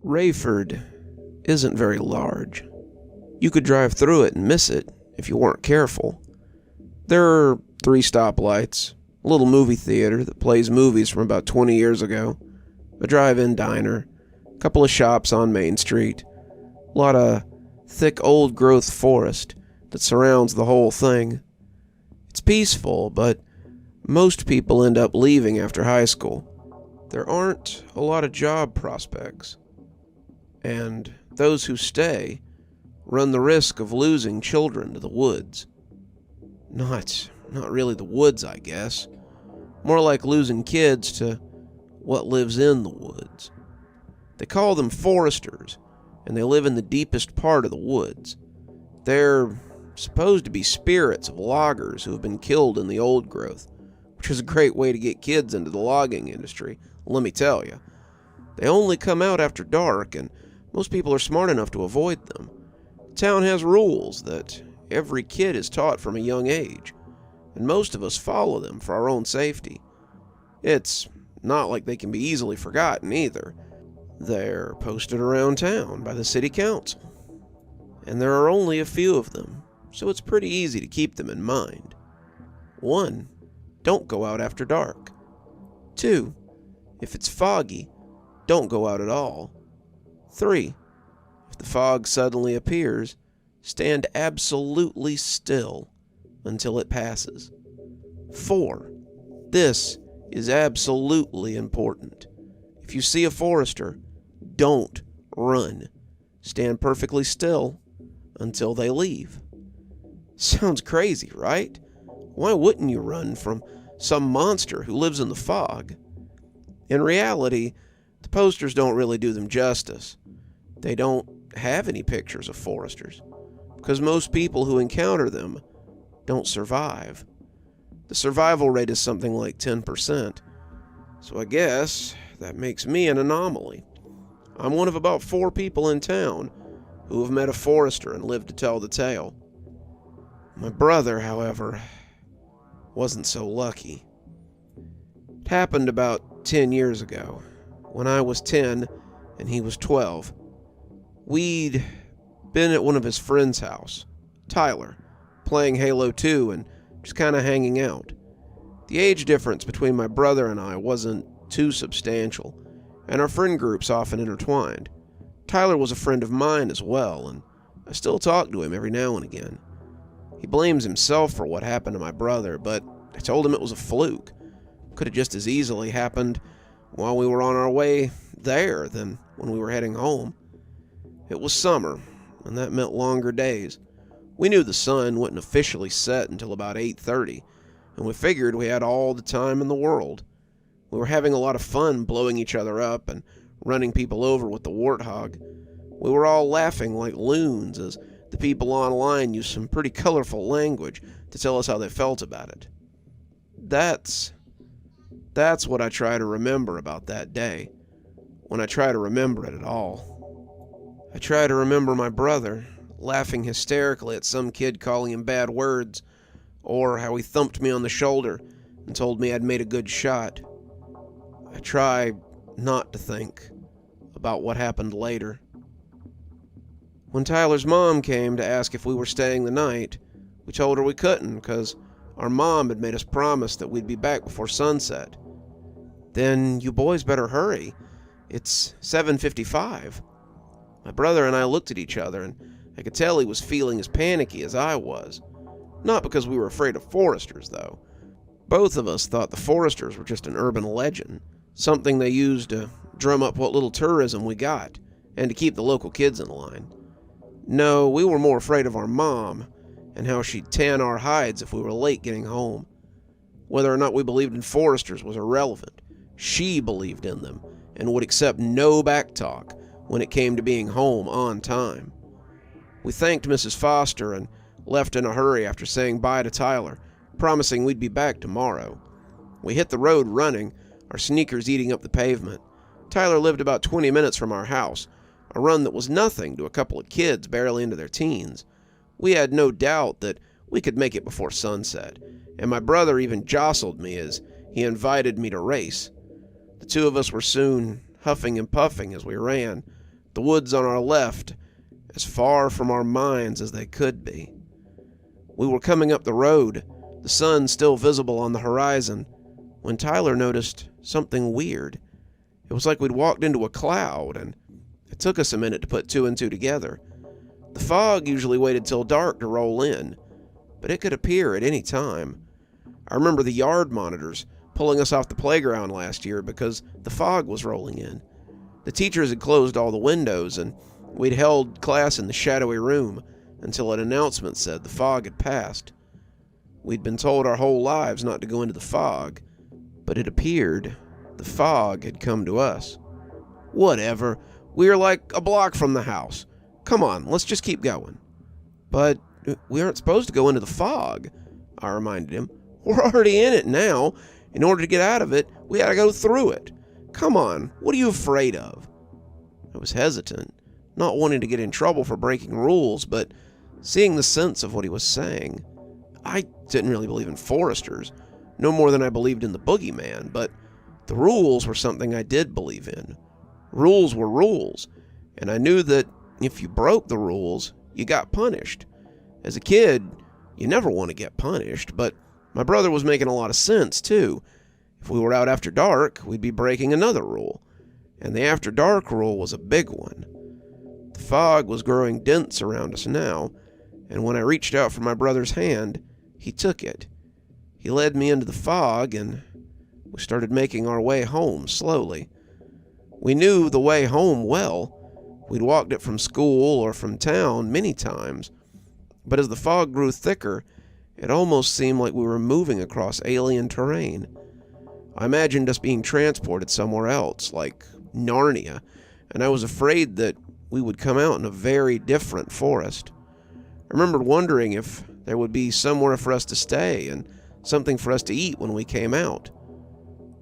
Rayford isn't very large. You could drive through it and miss it if you weren't careful. There are 3 stoplights, a little movie theater that plays movies from about 20 years ago, a drive-in diner, a couple of shops on Main Street, a lot of thick old-growth forest that surrounds the whole thing. It's peaceful, but most people end up leaving after high school. There aren't a lot of job prospects, and those who stay run the risk of losing children to the woods. Not really the woods, I guess. More like losing kids to what lives in the woods. They call them foresters, and they live in the deepest part of the woods. They're supposed to be spirits of loggers who have been killed in the old growth, which is a great way to get kids into the logging industry, let me tell you. They only come out after dark, and most people are smart enough to avoid them. The town has rules that every kid is taught from a young age, and most of us follow them for our own safety. It's not like they can be easily forgotten either. They're posted around town by the city council, and there are only a few of them, so it's pretty easy to keep them in mind. 1, don't go out after dark. 2, if it's foggy, don't go out at all. 3, if the fog suddenly appears, stand absolutely still until it passes. 4, this is absolutely important. If you see a forester, don't run. Stand perfectly still until they leave. Sounds crazy, right? Why wouldn't you run from some monster who lives in the fog? In reality, the posters don't really do them justice. They don't have any pictures of foresters, because most people who encounter them don't survive. The survival rate is something like 10%, so I guess that makes me an anomaly. I'm one of about 4 people in town who have met a forester and lived to tell the tale. My brother, however, wasn't so lucky. It happened about 10 years ago, when I was 10 and he was 12. We'd been at one of his friend's house, Tyler, playing Halo 2 and just kind of hanging out. The age difference between my brother and I wasn't too substantial, and our friend groups often intertwined. Tyler was a friend of mine as well, and I still talk to him every now and again. He blames himself for what happened to my brother, but I told him it was a fluke. Could have just as easily happened while we were on our way there than when we were heading home. It was summer, and that meant longer days. We knew the sun wouldn't officially set until about 8:30, and we figured we had all the time in the world. We were having a lot of fun blowing each other up and running people over with the warthog. We were all laughing like loons as the people online used some pretty colorful language to tell us how they felt about it. That's what I try to remember about that day, when I try to remember it at all. I try to remember my brother laughing hysterically at some kid calling him bad words, or how he thumped me on the shoulder and told me I'd made a good shot. I try not to think about what happened later. When Tyler's mom came to ask if we were staying the night, we told her we couldn't because our mom had made us promise that we'd be back before sunset. Then you boys better hurry. It's 7:55. My brother and I looked at each other, and I could tell he was feeling as panicky as I was. Not because we were afraid of foresters, though. Both of us thought the foresters were just an urban legend, something they used to drum up what little tourism we got, and to keep the local kids in line. No, we were more afraid of our mom, and how she'd tan our hides if we were late getting home. Whether or not we believed in foresters was irrelevant. She believed in them, and would accept no backtalk when it came to being home on time. We thanked Mrs. Foster and left in a hurry after saying bye to Tyler, promising we'd be back tomorrow. We hit the road running, our sneakers eating up the pavement. Tyler lived about 20 minutes from our house, a run that was nothing to a couple of kids barely into their teens. We had no doubt that we could make it before sunset, and my brother even jostled me as he invited me to race. The two of us were soon huffing and puffing as we ran, the woods on our left, as far from our minds as they could be. We were coming up the road, the sun still visible on the horizon, when Tyler noticed something weird. It was like we'd walked into a cloud, and it took us a minute to put two and two together. The fog usually waited till dark to roll in, but it could appear at any time. I remember the yard monitors pulling us off the playground last year because the fog was rolling in. The teachers had closed all the windows, and we'd held class in the shadowy room until an announcement said the fog had passed. We'd been told our whole lives not to go into the fog, but it appeared the fog had come to us. Whatever, we were like a block from the house. Come on, let's just keep going. But we aren't supposed to go into the fog, I reminded him. We're already in it now. In order to get out of it, we gotta go through it. Come on, what are you afraid of? I was hesitant, not wanting to get in trouble for breaking rules, but seeing the sense of what he was saying. I didn't really believe in foresters, no more than I believed in the boogeyman, but the rules were something I did believe in. Rules were rules, and I knew that if you broke the rules, you got punished. As a kid, you never want to get punished, but my brother was making a lot of sense, too. If we were out after dark, we'd be breaking another rule, and the after dark rule was a big one. The fog was growing dense around us now, and when I reached out for my brother's hand, he took it. He led me into the fog, and we started making our way home slowly. We knew the way home well. We'd walked it from school or from town many times, but as the fog grew thicker, it almost seemed like we were moving across alien terrain. I imagined us being transported somewhere else, like Narnia, and I was afraid that we would come out in a very different forest. I remembered wondering if there would be somewhere for us to stay and something for us to eat when we came out.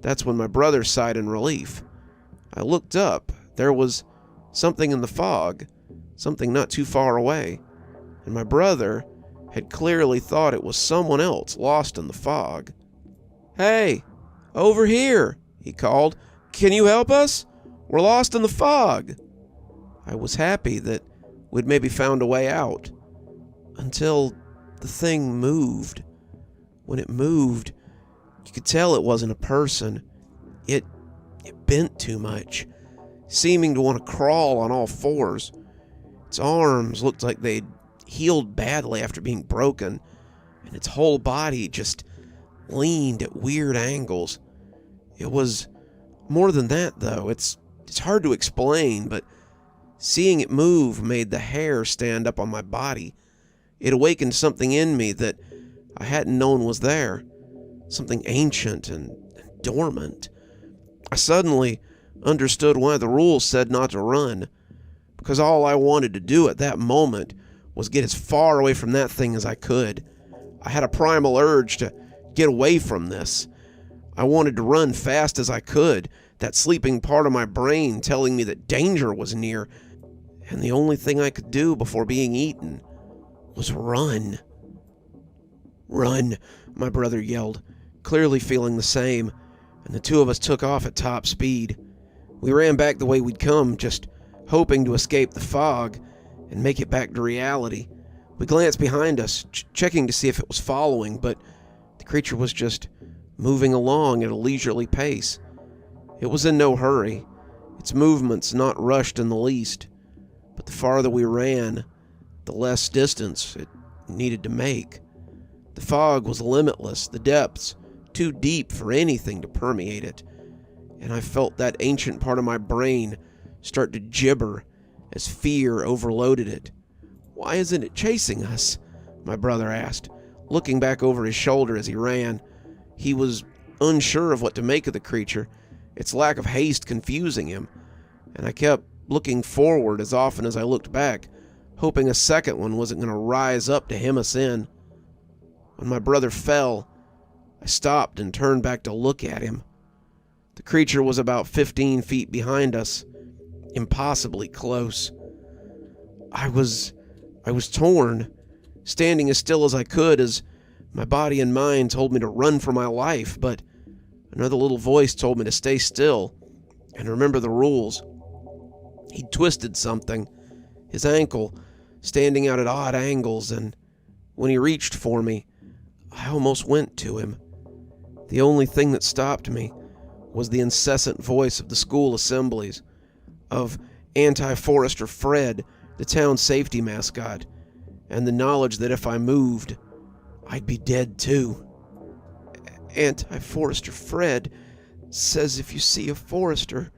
That's when my brother sighed in relief. I looked up. There was something in the fog, something not too far away, and my brother had clearly thought it was someone else lost in the fog. "Hey, over here," he called. "Can you help us? We're lost in the fog." I was happy that we'd maybe found a way out, until the thing moved. When it moved, you could tell it wasn't a person. It bent too much, seeming to want to crawl on all fours. Its arms looked like they'd healed badly after being broken, and its whole body just leaned at weird angles. It was more than that, though. It's hard to explain, but seeing it move made the hair stand up on my body. It awakened something in me that I hadn't known was there, something ancient and dormant. I suddenly understood why the rules said not to run, because all I wanted to do at that moment was get as far away from that thing as I could. I had a primal urge to get away from this. I wanted to run fast as I could, that sleeping part of my brain telling me that danger was near, and the only thing I could do before being eaten was run. "Run," my brother yelled, clearly feeling the same, and the two of us took off at top speed. We ran back the way we'd come, just hoping to escape the fog and make it back to reality. We glanced behind us, checking to see if it was following, but the creature was just moving along at a leisurely pace. It was in no hurry, its movements not rushed in the least, but the farther we ran, the less distance it needed to make. The fog was limitless, the depths too deep for anything to permeate it, and I felt that ancient part of my brain start to gibber as fear overloaded it. "Why isn't it chasing us?" my brother asked, looking back over his shoulder as he ran. He was unsure of what to make of the creature, its lack of haste confusing him, and I kept looking forward as often as I looked back, hoping a second one wasn't going to rise up to hem us in. When my brother fell, I stopped and turned back to look at him. The creature was about 15 feet behind us, impossibly close. I was torn, standing as still as I could as my body and mind told me to run for my life, but another little voice told me to stay still and remember the rules. He'd twisted something, his ankle standing out at odd angles, and when he reached for me, I almost went to him. The only thing that stopped me was the incessant voice of the school assemblies, of Anti-Forester Fred, the town safety mascot, and the knowledge that if I moved, I'd be dead too. Anti-Forester Fred says if you see a forester,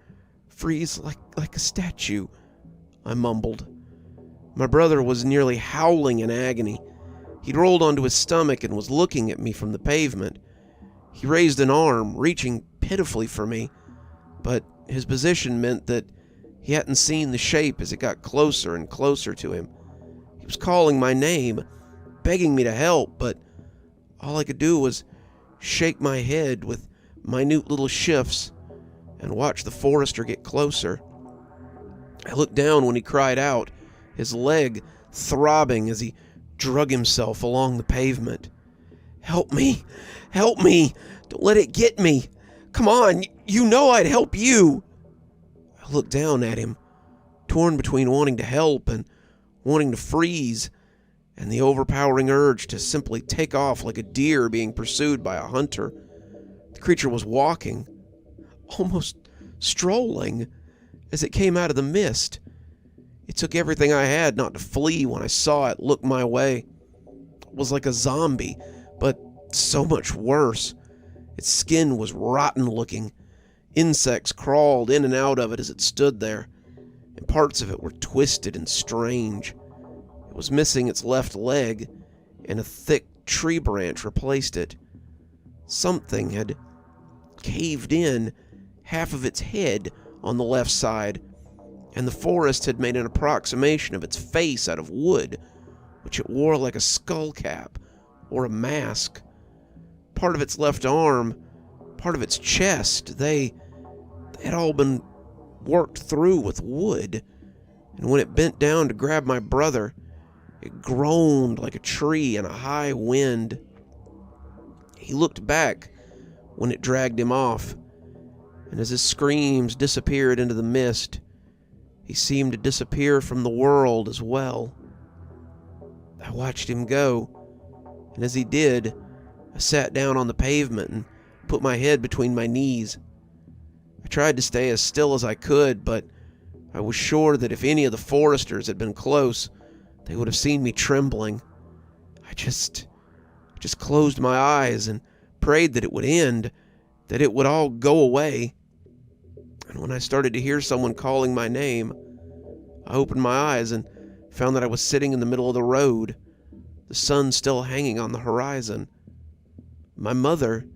freeze like a statue, I mumbled. My brother was nearly howling in agony. He'd rolled onto his stomach and was looking at me from the pavement. He raised an arm, reaching pitifully for me, but his position meant that he hadn't seen the shape as it got closer and closer to him. He was calling my name, begging me to help, but all I could do was shake my head with minute little shifts and watch the forester get closer. I looked down when he cried out, his leg throbbing as he drug himself along the pavement. Help me! Help me! Don't let it get me! Come on! You know I'd help you! I looked down at him, torn between wanting to help and wanting to freeze, and the overpowering urge to simply take off like a deer being pursued by a hunter. The creature was walking, almost strolling, as it came out of the mist. It took everything I had not to flee when I saw it look my way. It was like a zombie, but so much worse. Its skin was rotten looking. Insects crawled in and out of it as it stood there, and parts of it were twisted and strange. It was missing its left leg, and a thick tree branch replaced it. Something had caved in half of its head on the left side, and the forest had made an approximation of its face out of wood, which it wore like a skull cap or a mask. Part of its left arm, part of its chest, they had all been worked through with wood, and when it bent down to grab my brother, it groaned like a tree in a high wind. He looked back when it dragged him off, and as his screams disappeared into the mist, he seemed to disappear from the world as well. I watched him go, and as he did, I sat down on the pavement and put my head between my knees. I tried to stay as still as I could, but I was sure that if any of the foresters had been close, they would have seen me trembling. I just closed my eyes and prayed that it would end, that it would all go away. And when I started to hear someone calling my name, I opened my eyes and found that I was sitting in the middle of the road, the sun still hanging on the horizon. My mother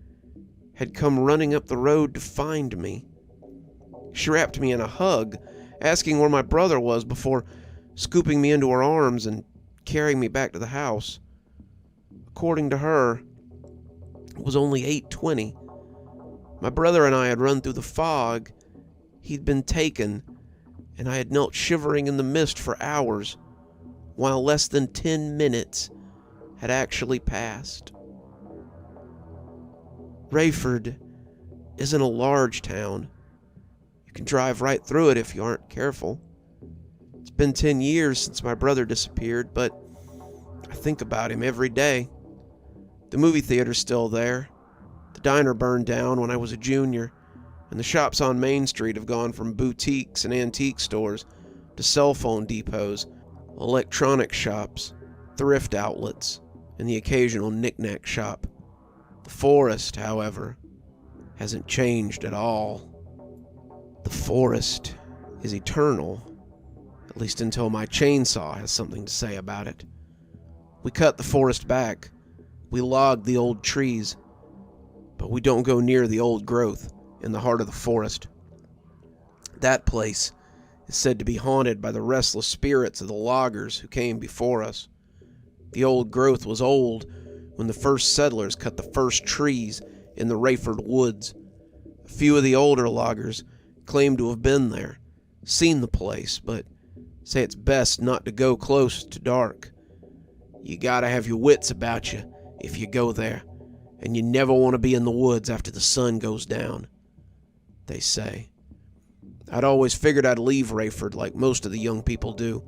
had come running up the road to find me. She wrapped me in a hug, asking where my brother was before scooping me into her arms and carrying me back to the house. According to her, it was only 8:20. My brother and I had run through the fog. He'd been taken, and I had knelt shivering in the mist for hours, while less than 10 minutes had actually passed. Rayford isn't a large town. You can drive right through it if you aren't careful. It's been 10 years since my brother disappeared, but I think about him every day. The movie theater's still there. The diner burned down when I was a junior, and the shops on Main Street have gone from boutiques and antique stores to cell phone depots, electronic shops, thrift outlets, and the occasional knick-knack shop. The forest, however, hasn't changed at all. The forest is eternal, at least until my chainsaw has something to say about it. We cut the forest back. We logged the old trees, but we don't go near the old growth in the heart of the forest. That place is said to be haunted by the restless spirits of the loggers who came before us. The old growth was old when the first settlers cut the first trees in the Rayford woods. A few of the older loggers claim to have been there, seen the place, but say it's best not to go close to dark. You gotta have your wits about you if you go there, and you never want to be in the woods after the sun goes down, they say. I'd always figured I'd leave Rayford like most of the young people do,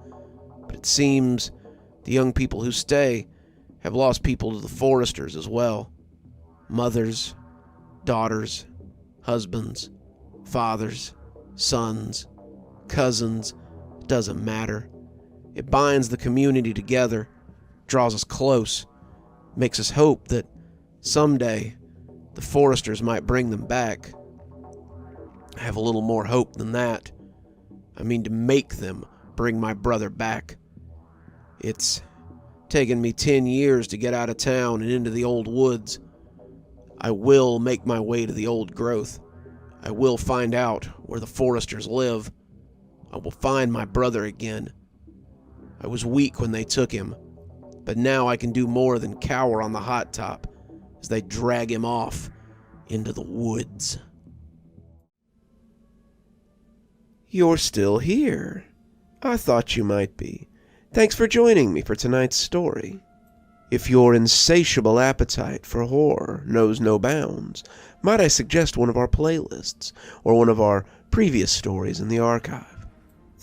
but it seems the young people who stay have lost people to the foresters as well. Mothers, daughters, husbands, fathers, sons, cousins, it doesn't matter. It binds the community together, draws us close, makes us hope that someday the foresters might bring them back. I have a little more hope than that. I mean to make them bring my brother back. It's taken me 10 years to get out of town and into the old woods. I will make my way to the old growth. I will find out where the foresters live. I will find my brother again. I was weak when they took him, but now I can do more than cower on the hot top as they drag him off into the woods. You're still here. I thought you might be. Thanks for joining me for tonight's story. If your insatiable appetite for horror knows no bounds, might I suggest one of our playlists, or one of our previous stories in the archive?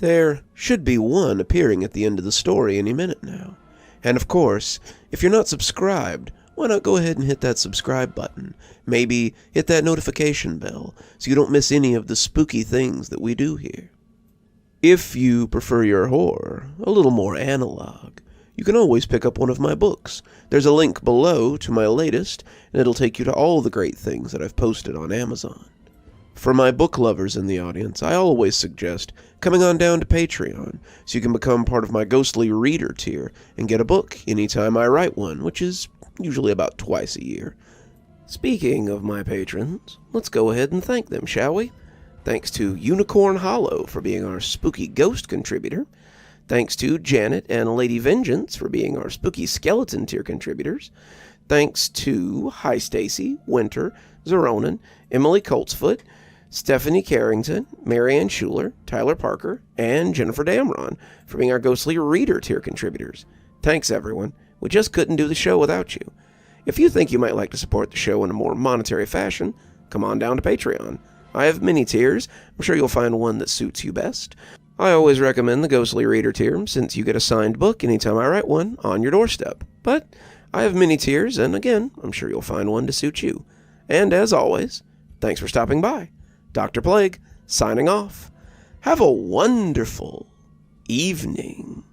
There should be one appearing at the end of the story any minute now. And of course, if you're not subscribed, why not go ahead and hit that subscribe button? Maybe hit that notification bell so you don't miss any of the spooky things that we do here. If you prefer your horror a little more analog, you can always pick up one of my books. There's a link below to my latest, and it'll take you to all the great things that I've posted on Amazon. For my book lovers in the audience, I always suggest coming on down to Patreon so you can become part of my ghostly reader tier and get a book anytime I write one, which is usually about twice a year. Speaking of my patrons, let's go ahead and thank them, shall we? Thanks to Unicorn Hollow for being our spooky ghost contributor. Thanks to Janet and Lady Vengeance for being our spooky skeleton tier contributors. Thanks to Hi Stacy, Winter, Xaronan, Emily Coltsfoot, Stephanie Carrington, Marianne Schuler, Tyler Parker, and Jennifer Damron for being our ghostly reader tier contributors. Thanks, everyone. We just couldn't do the show without you. If you think you might like to support the show in a more monetary fashion, come on down to Patreon. I have many tiers. I'm sure you'll find one that suits you best. I always recommend the Ghostly Reader tier, since you get a signed book anytime I write one on your doorstep. But I have many tiers, and again, I'm sure you'll find one to suit you. And as always, thanks for stopping by. Dr. Plague, signing off. Have a wonderful evening.